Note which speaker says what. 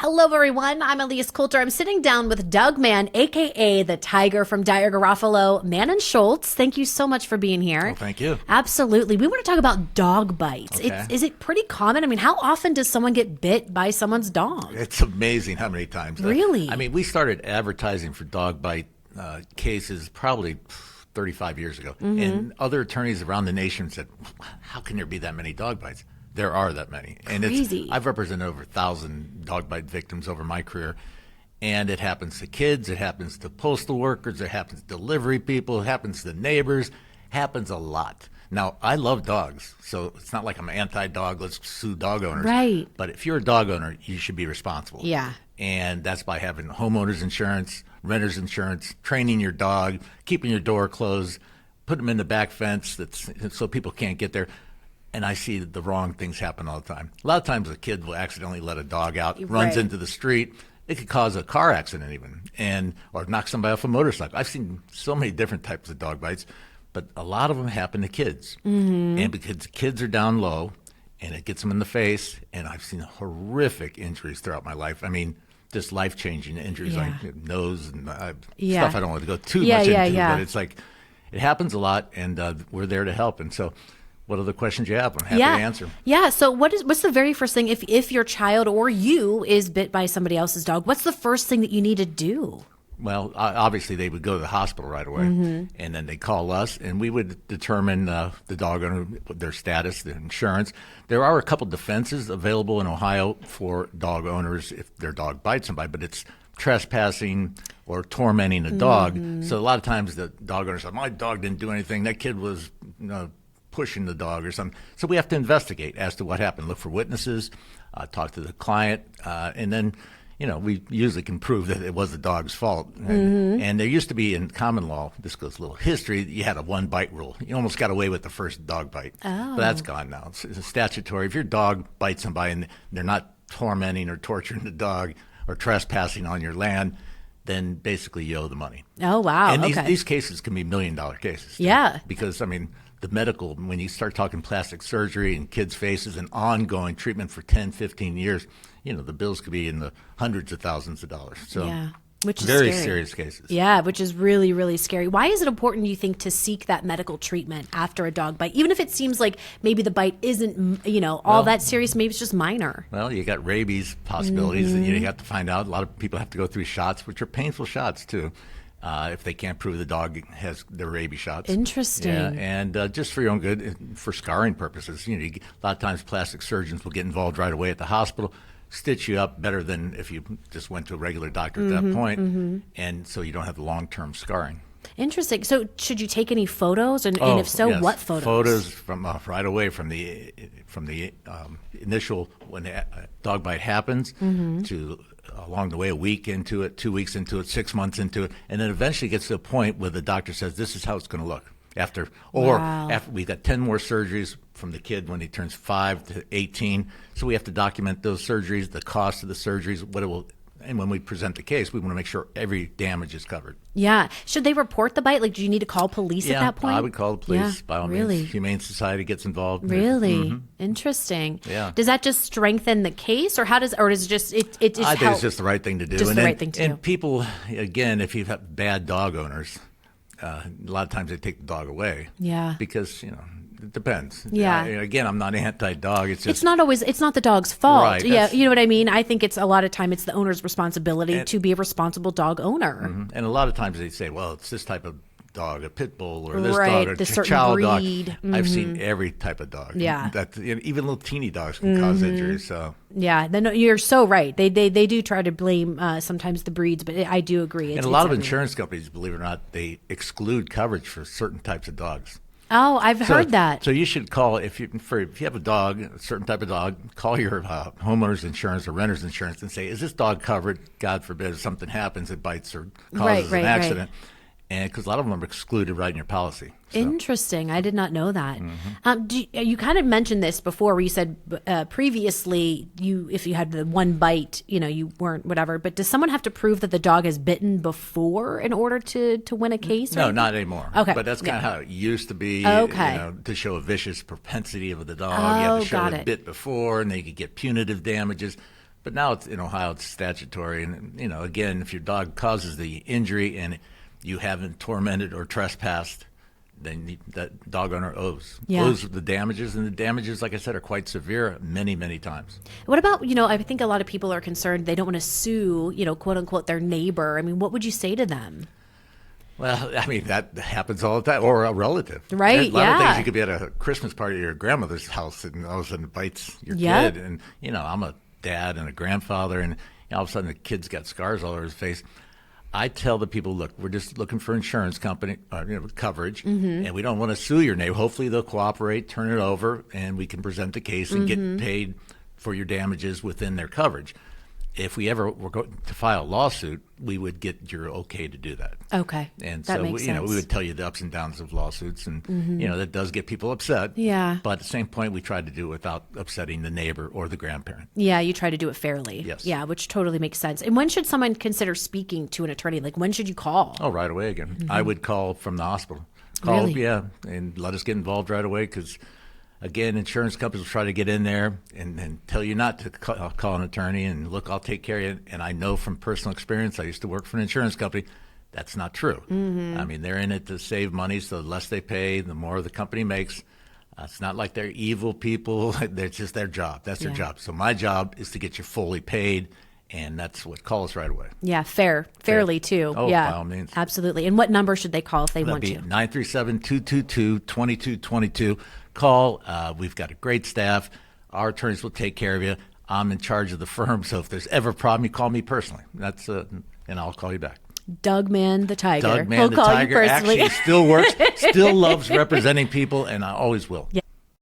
Speaker 1: Hello, everyone. I'm Elise Coulter. I'm sitting down with Doug Mann, a.k.a. the Tiger from Dyer, Garofalo, Mann Schultz. Thank you so much for being here.
Speaker 2: Oh, thank you.
Speaker 1: Absolutely. We want to talk about dog bites.
Speaker 2: Okay.
Speaker 1: Is it pretty common? I mean, how often does someone get bit by someone's dog?
Speaker 2: It's amazing how many times.
Speaker 1: Really?
Speaker 2: I mean, we started advertising for dog bite cases probably 35 years ago.
Speaker 1: Mm-hmm.
Speaker 2: And other attorneys around the nation said, how can there be that many dog bites? There are that many. And
Speaker 1: Crazy.
Speaker 2: I've represented over 1,000 dog bite victims over my career. And it happens to kids, it happens to postal workers, it happens to delivery people, it happens to neighbors, happens a lot. Now, I love dogs, so it's not like I'm anti-dog, let's sue dog owners.
Speaker 1: Right.
Speaker 2: But if you're a dog owner, you should be responsible.
Speaker 1: Yeah.
Speaker 2: And that's by having homeowners insurance, renter's insurance, training your dog, keeping your door closed, put them in the back fence so people can't get there. And I see the wrong things happen all the time. A lot of times a kid will accidentally let a dog out, runs
Speaker 1: Right.
Speaker 2: into the street. It could cause a car accident even, or knock somebody off a motorcycle. I've seen so many different types of dog bites, but a lot of them happen to kids. Mm-hmm. And because kids are down low, and it gets them in the face, and I've seen horrific injuries throughout my life. I mean, just life-changing injuries like nose and stuff I don't want to go too much into, but it's like it happens a lot, and we're there to help. And so what other questions you have, I'm happy to answer.
Speaker 1: Yeah. So what's the very first thing, if your child or you is bit by somebody else's dog, what's the first thing that you need to do?
Speaker 2: Well, obviously they would go to the hospital right away, and then they call us, and we would determine the dog owner, their status, their insurance. There are a couple defenses available in Ohio for dog owners if their dog bites somebody, but it's trespassing or tormenting a dog. So a lot of times the dog owner says, my dog didn't do anything. That kid was pushing the dog or something. So we have to investigate as to what happened, look for witnesses, talk to the client, and then we usually can prove that it was the dog's fault. And there used to be in common law, this goes a little history, you had a one-bite rule. You almost got away with the first dog bite.
Speaker 1: Oh.
Speaker 2: But that's gone now. It's statutory. If your dog bites somebody and they're not tormenting or torturing the dog or trespassing on your land, then basically you owe the money.
Speaker 1: Oh, wow.
Speaker 2: And
Speaker 1: Okay.
Speaker 2: these cases can be million-dollar cases. Too.
Speaker 1: Yeah.
Speaker 2: Because, I mean, the medical, when you start talking plastic surgery and kids' faces and ongoing treatment for 10, 15 years, the bills could be in the hundreds of thousands of dollars. So
Speaker 1: Yeah. Which is
Speaker 2: very
Speaker 1: scary.
Speaker 2: serious cases.
Speaker 1: Yeah, which is really, really scary. Why is it important, you think, to seek that medical treatment after a dog bite? Even if it seems like maybe the bite isn't, all that serious, maybe it's just minor.
Speaker 2: Well, you got rabies possibilities that you have to find out. A lot of people have to go through shots, which are painful shots too, if they can't prove the dog has their rabies shots.
Speaker 1: Interesting.
Speaker 2: Yeah, and just for your own good, for scarring purposes. A lot of times plastic surgeons will get involved right away at the hospital, stitch you up better than if you just went to a regular doctor at that point, and so you don't have the long-term scarring.
Speaker 1: Interesting. So should you take any photos? And if so,
Speaker 2: yes.
Speaker 1: what photos?
Speaker 2: Photos from right away from the initial, when the dog bite happens, to along the way, a week into it, 2 weeks into it, 6 months into it, and then eventually gets to a point where the doctor says, this is how it's going to look. After we've got 10 more surgeries from the kid when he turns 5 to 18. So we have to document those surgeries, the cost of the surgeries, and when we present the case, we want to make sure every damage is covered.
Speaker 1: Yeah. Should they report the bite? Like, do you need to call police at that point?
Speaker 2: I would call the police. By all
Speaker 1: really?
Speaker 2: means. Humane Society gets involved.
Speaker 1: Really? Interesting.
Speaker 2: Yeah.
Speaker 1: Does that just strengthen the case, or does it just it just
Speaker 2: I think
Speaker 1: help?
Speaker 2: it's just the right thing to do.
Speaker 1: Just the right thing to do.
Speaker 2: And people, again, if you've got bad dog owners, a lot of times they take the dog away.
Speaker 1: Yeah.
Speaker 2: Because, it depends.
Speaker 1: Yeah.
Speaker 2: Again, I'm not anti-dog. It's just
Speaker 1: it's not the dog's fault.
Speaker 2: Right,
Speaker 1: Yeah. You know what I mean? I think it's a lot of time it's the owner's responsibility to be a responsible dog owner.
Speaker 2: And a lot of times they say, well, it's this type of dog, a pit bull, or this
Speaker 1: Right,
Speaker 2: dog, or
Speaker 1: the certain
Speaker 2: child
Speaker 1: breed.
Speaker 2: dog. I've seen every type of dog.
Speaker 1: Yeah.
Speaker 2: Even little teeny dogs can cause injuries. So
Speaker 1: Yeah. Then you're so right. They do try to blame sometimes the breeds, but I do agree.
Speaker 2: and a lot of insurance companies, believe it or not, they exclude coverage for certain types of dogs.
Speaker 1: Oh, I've heard that.
Speaker 2: So you should call if you have a dog, a certain type of dog, call your homeowner's insurance or renter's insurance and say, is this dog covered? God forbid if something happens, it bites or causes an accident. And because a lot of them are excluded right in your policy. So.
Speaker 1: Interesting. I did not know that. You kind of mentioned this before, where you said previously, if you had the one bite, you weren't whatever. But does someone have to prove that the dog has bitten before in order to win a case?
Speaker 2: No, not anymore.
Speaker 1: Okay,
Speaker 2: but that's kind of how it used to be.
Speaker 1: Okay,
Speaker 2: to show a vicious propensity of the dog, you have to show it bit before, and they could get punitive damages. But now it's in Ohio, it's statutory. And, again, if your dog causes the injury and you haven't tormented or trespassed, then that dog owner owes the damages. And the damages, like I said, are quite severe many, many times.
Speaker 1: What about, I think a lot of people are concerned they don't want to sue, quote unquote, their neighbor. I mean, what would you say to them?
Speaker 2: Well, I mean, that happens all the time, or a relative.
Speaker 1: Right,
Speaker 2: There's a lot of things. You could be at a Christmas party at your grandmother's house, and all of a sudden it bites your kid. And, I'm a dad and a grandfather, and all of a sudden the kid's got scars all over his face. I tell the people, look, we're just looking for insurance company coverage, and we don't want to sue your neighbor. Hopefully they'll cooperate, turn it over, and we can present the case and get paid for your damages within their coverage. If we ever were going to file a lawsuit, we would get your okay to do that.
Speaker 1: Okay,
Speaker 2: and
Speaker 1: that
Speaker 2: so
Speaker 1: makes sense.
Speaker 2: We would tell you the ups and downs of lawsuits, and that does get people upset.
Speaker 1: Yeah.
Speaker 2: But at the same point, we try to do it without upsetting the neighbor or the grandparent.
Speaker 1: Yeah, you try to do it fairly.
Speaker 2: Yes.
Speaker 1: Yeah, which totally makes sense. And when should someone consider speaking to an attorney? Like, when should you call?
Speaker 2: Oh, right away again. I would call from the hospital.
Speaker 1: Really?
Speaker 2: Yeah, and let us get involved right away because. Again, insurance companies will try to get in there and tell you not to call an attorney and, look, I'll take care of you. And I know from personal experience, I used to work for an insurance company, that's not true. I mean, they're in it to save money, so the less they pay, the more the company makes. It's not like they're evil people. It's just their job. That's their job. So my job is to get you fully paid, and that's what call us right away.
Speaker 1: Yeah, fairly too.
Speaker 2: Oh,
Speaker 1: yeah,
Speaker 2: by all means.
Speaker 1: Absolutely. And what number should they call if they want to?
Speaker 2: That'd be 937-222-2222. Call. We've got a great staff. Our attorneys will take care of you. I'm in charge of the firm, so if there's ever a problem, you call me personally. That's and I'll call you back.
Speaker 1: Doug Mann the Tiger.
Speaker 2: Doug Mann
Speaker 1: He'll
Speaker 2: the
Speaker 1: call
Speaker 2: Tiger
Speaker 1: you personally.
Speaker 2: actually still works, still loves representing people, and I always will.
Speaker 1: Yeah.